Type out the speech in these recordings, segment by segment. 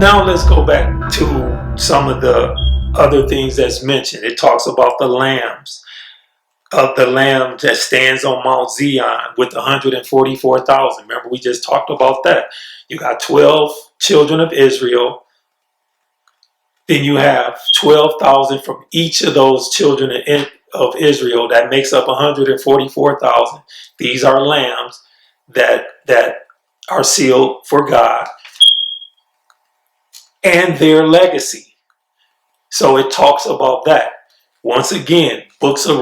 Now let's go back to some of the other things that's mentioned. It talks about the lambs, of the lamb that stands on Mount Zion with 144,000. Remember, we just talked about that. You got 12 children of Israel. Then you have 12,000 from each of those children of Israel. That makes up 144,000. These are lambs that are sealed for God and their legacy. So it talks about that. Once again, book of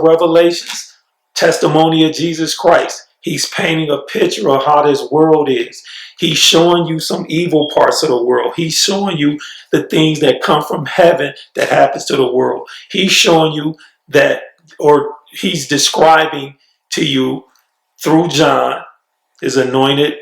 Revelations, testimony of Jesus Christ. He's painting a picture of how this world is. He's showing you some evil parts of the world. He's showing you the things that come from heaven that happens to the world. He's showing you that, or he's describing to you through John, his anointed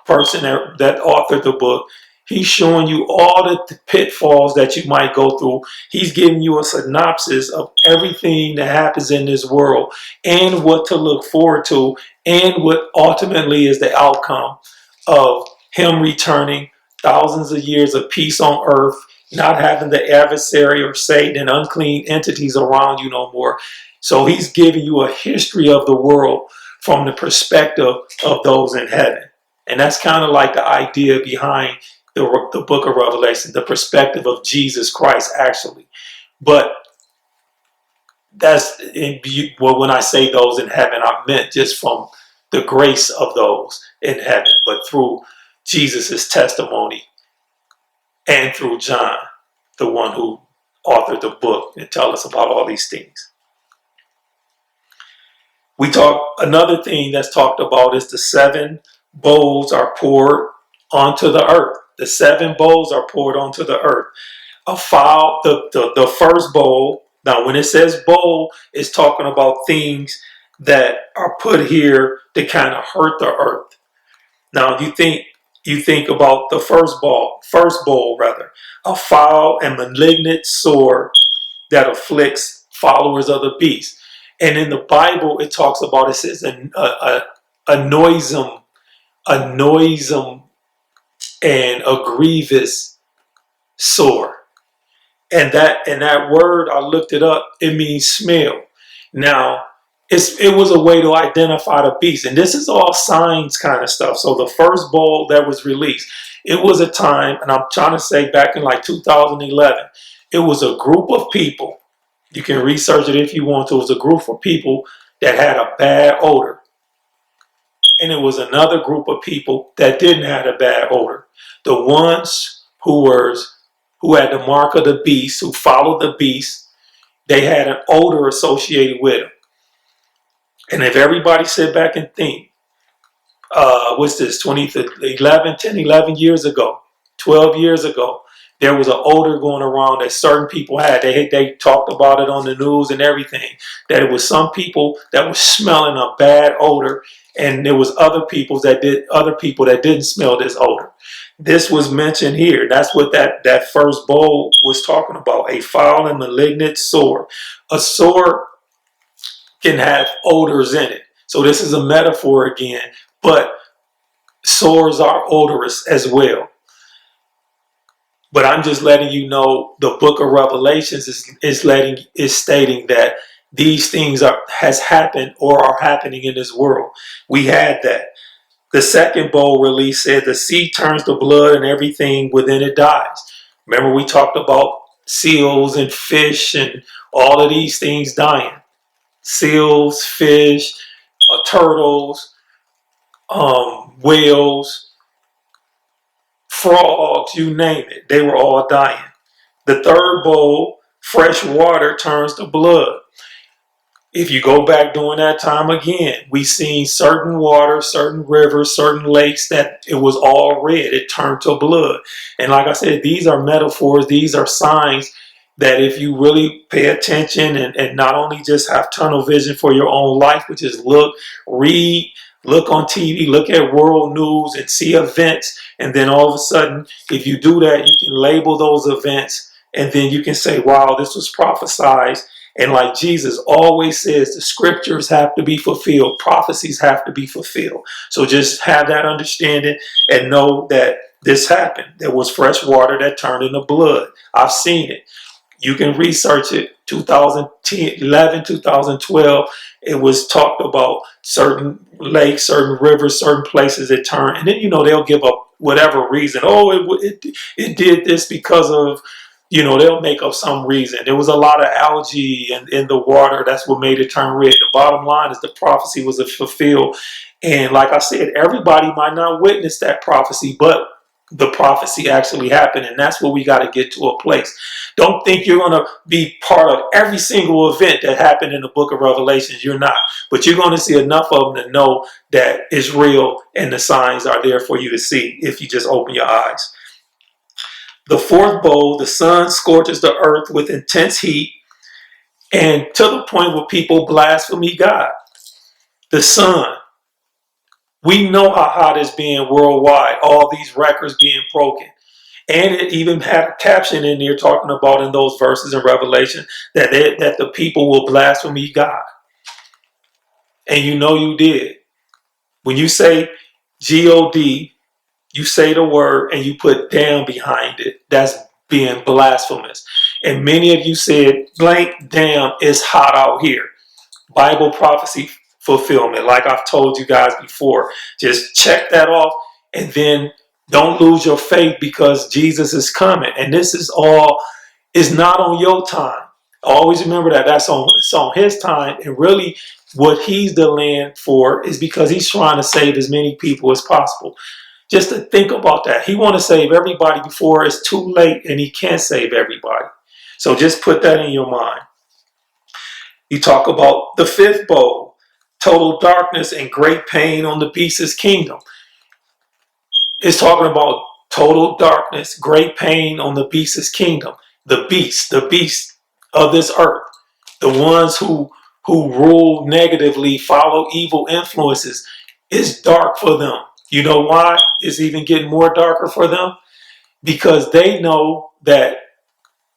person that authored the book. He's showing you all the pitfalls that you might go through. He's giving you a synopsis of everything that happens in this world and what to look forward to and what ultimately is the outcome of him returning, thousands of years of peace on earth, not having the adversary or Satan and unclean entities around you no more. So he's giving you a history of the world from the perspective of those in heaven. And that's kind of like the idea behind the book of Revelation, the perspective of Jesus Christ, actually. But when I say those in heaven, I meant just from the grace of those in heaven, but through Jesus's testimony and through John, the one who authored the book and tell us about all these things. Another thing that's talked about is the 7 bowls are poured onto the earth. The 7 bowls are poured onto the earth. The first bowl, now when it says bowl, it's talking about things that are put here to kind of hurt the earth. Now you think about the first bowl, a foul and malignant sword that afflicts followers of the beast. And in the Bible, it talks about, it says a noisome and a grievous sore. And that word, I looked it up, it means smell. Now, it was a way to identify the beast. And this is all signs kind of stuff. So the first bowl that was released, it was a time, and I'm trying to say back in like 2011, it was a group of people. You can research it if you want to. It was a group of people that had a bad odor. And it was another group of people that didn't have a bad odor. The ones who had the mark of the beast, who followed the beast, they had an odor associated with them. And if everybody sit back and think, what's this, 11 years ago, 12 years ago, there was an odor going around that certain people had. They talked about it on the news and everything, that it was some people that was smelling a bad odor, and there was other people that didn't smell this odor. This was mentioned here. That's what that first bowl was talking about, a foul and malignant sore. A sore can have odors in it. So this is a metaphor again, but sores are odorous as well. But I'm just letting you know the book of Revelations is stating that these things has happened or are happening in this world. We had that. The second bowl release said the sea turns to blood and everything within it dies. Remember, we talked about seals and fish and all of these things dying. Seals, fish, turtles, whales, frogs, you name it. They were all dying. The third bowl, fresh water turns to blood. If you go back during that time again, we seen certain water, certain rivers, certain lakes that it was all red. It turned to blood. And like I said, these are metaphors. These are signs that if you really pay attention and not only just have tunnel vision for your own life, which is read, look on TV, look at world news and see events. And then all of a sudden, if you do that, you can label those events. And then you can say, wow, this was prophesied. And like Jesus always says, the scriptures have to be fulfilled. Prophecies have to be fulfilled. So just have that understanding and know that this happened. There was fresh water that turned into blood. I've seen it. You can research it. 2011, 2012, it was talked about certain lakes, certain rivers, certain places that turn. And then, they'll give up whatever reason. Oh, it did this because of, they'll make up some reason. There was a lot of algae in the water. That's what made it turn red. The bottom line is the prophecy was fulfilled. And like I said, everybody might not witness that prophecy, but the prophecy actually happened. And that's where we got to get to a place. Don't think you're going to be part of every single event that happened in the book of Revelations. You're not. But you're going to see enough of them to know that it's real and the signs are there for you to see if you just open your eyes. The fourth bowl, the sun scorches the earth with intense heat and to the point where people blaspheme God. The sun. We know how hot it's being worldwide, all these records being broken. And it even had a caption in there talking about in those verses in Revelation that the people will blaspheme God. And you did. When you say G-O-D, you say the word and you put damn behind it. That's being blasphemous. And many of you said, blank damn, it's hot out here. Bible prophecy fulfillment, like I've told you guys before. Just check that off and then don't lose your faith because Jesus is coming. And this is not on your time. Always remember that. It's on his time. And really what he's delaying for is because he's trying to save as many people as possible. Just to think about that. He wants to save everybody before it's too late and he can't save everybody. So just put that in your mind. You talk about the fifth bowl, total darkness and great pain on the beast's kingdom. It's talking about total darkness, great pain on the beast's kingdom. The beast of this earth, the ones who rule negatively, follow evil influences. It's dark for them. You know why? It's even getting more darker for them because they know that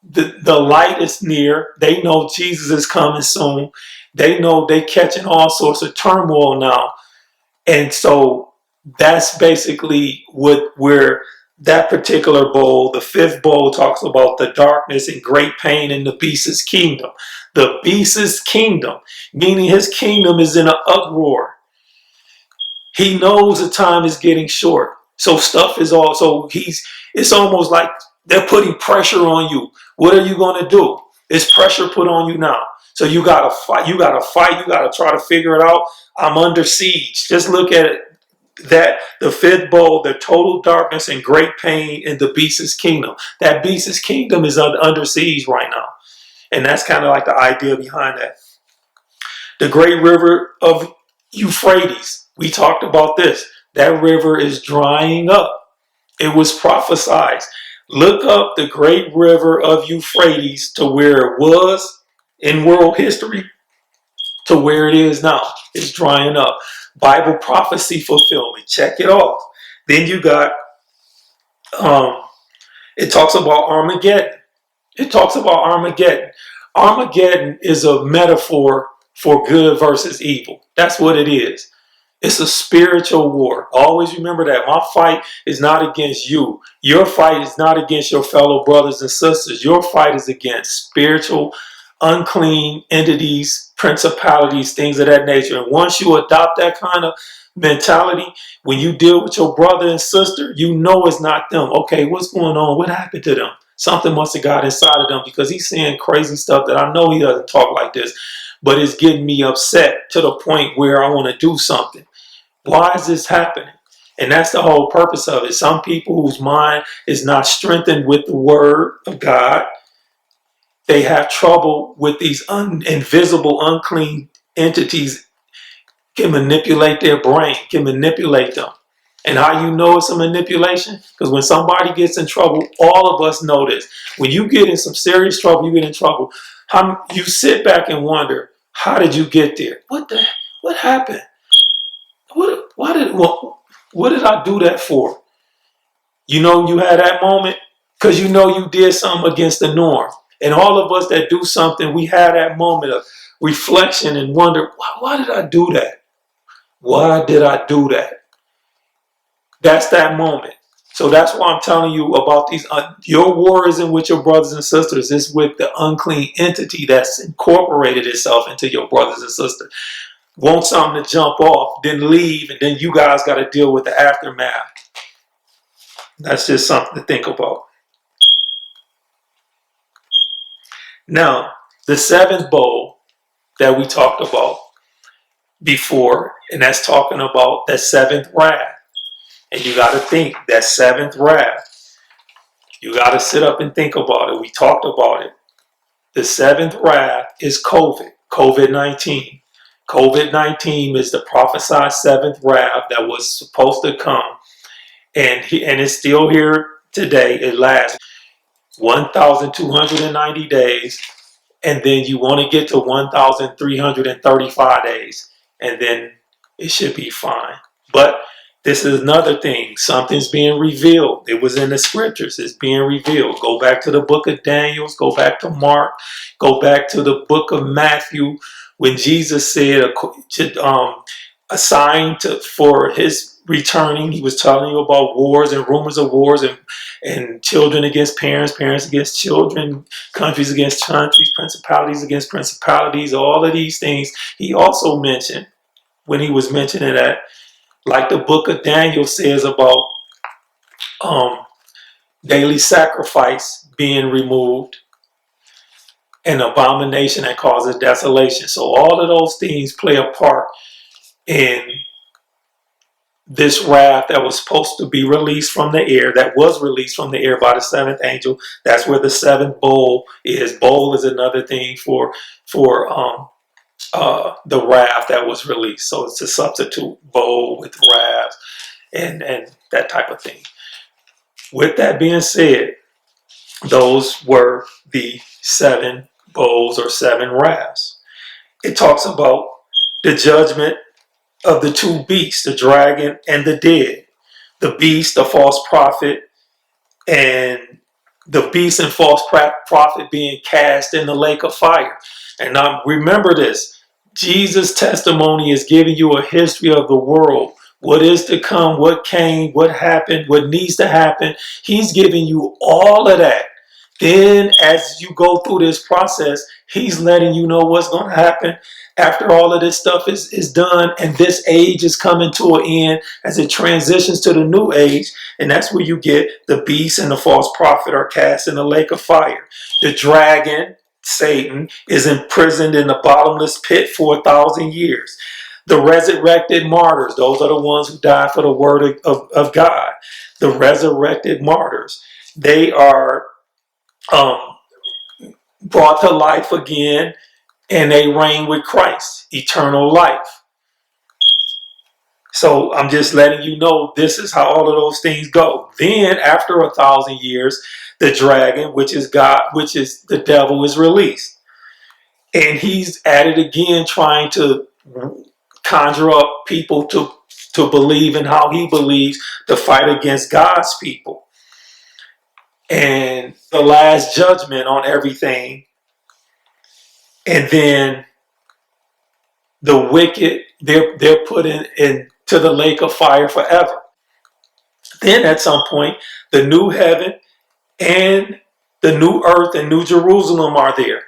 the light is near. They know Jesus is coming soon. They know they're catching all sorts of turmoil now. And so that's basically where that particular bowl, the fifth bowl, talks about the darkness and great pain in the beast's kingdom. The beast's kingdom, meaning his kingdom is in an uproar. He knows the time is getting short. So stuff is it's almost like they're putting pressure on you. What are you going to do? It's pressure put on you now. So you got to fight. You got to try to figure it out. I'm under siege. Just look at it. That the fifth bowl, the total darkness and great pain in the beast's kingdom. That beast's kingdom is under siege right now. And that's kind of like the idea behind that. The great river of Euphrates. We talked about this. That river is drying up. It was prophesied. Look up the great river of Euphrates to where it was in world history to where it is now. It's drying up. Bible prophecy fulfillment. Check it off. Then you got, it talks about Armageddon. Armageddon is a metaphor for good versus evil. That's what it is. It's a spiritual war. Always remember that. My fight is not against you. Your fight is not against your fellow brothers and sisters. Your fight is against spiritual, unclean entities, principalities, things of that nature. And once you adopt that kind of mentality, when you deal with your brother and sister, you know it's not them. Okay, what's going on? What happened to them? Something must have got inside of them because he's saying crazy stuff that I know he doesn't talk like this, but it's getting me upset to the point where I want to do something. Why is this happening? And that's the whole purpose of it. Some people whose mind is not strengthened with the word of God, they have trouble with these invisible, unclean entities can manipulate their brain, can manipulate them. And how you know it's a manipulation? Because when somebody gets in trouble, all of us know this. When you get in some serious trouble, you get in trouble. You sit back and wonder, how did you get there? What happened? What did I do that for? You know, you had that moment because you know you did something against the norm. And all of us that do something, we have that moment of reflection and wonder, why did I do that? Why did I do that? That's that moment. So that's why I'm telling you about these. Your war isn't with your brothers and sisters. It's with the unclean entity that's incorporated itself into your brothers and sisters. Want something to jump off, then leave, and then you guys got to deal with the aftermath. That's just something to think about. Now, the seventh bowl that we talked about before, and that's talking about that seventh wrath. And you got to think that seventh wrath. You got to sit up and think about it. We talked about it. The seventh wrath is COVID-19. COVID-19 is the prophesied seventh wrath that was supposed to come. And it's still here today. It lasts 1,290 days. And then you want to get to 1,335 days. And then it should be fine. But this is another thing. Something's being revealed. It was in the scriptures. It's being revealed. Go back to the book of Daniel. Go back to Mark. Go back to the book of Matthew. When Jesus said a sign for his returning, he was telling you about wars and rumors of wars and children against parents, parents against children, countries against countries, principalities against principalities, all of these things. He also mentioned, when he was mentioning that, like the book of Daniel says about daily sacrifice being removed, an abomination that causes desolation. So all of those things play a part in this wrath that was supposed to be released from the air, that was released from the air by the seventh angel. That's where the seventh bowl is. Bowl is another thing for the wrath that was released. So it's a substitute bowl with wrath and that type of thing. With that being said, those were the seven bowls or seven wraths. It talks about the judgment of the two beasts, the dragon and the dead. The beast, the false prophet, and the beast and false prophet being cast in the lake of fire. And now remember this, Jesus' testimony is giving you a history of the world. What is to come, what came, what happened, what needs to happen. He's giving you all of that. Then as you go through this process, he's letting you know what's going to happen after all of this stuff is done, and this age is coming to an end as it transitions to the new age. And that's where you get the beast and the false prophet are cast in the lake of fire. The dragon, Satan, is imprisoned in the bottomless pit for 1,000 years. The resurrected martyrs, those are the ones who died for the word of God. The resurrected martyrs, they are brought to life again, and they reign with Christ, eternal life. So I'm just letting you know this is how all of those things go. Then after 1,000 years, the dragon, which is God, which is the devil, is released. And he's at it again, trying to conjure up people to believe in how he believes, to fight against God's people. And the last judgment on everything. And then the wicked, they're put into the lake of fire forever. Then at some point, the new heaven and the new earth and new Jerusalem are there.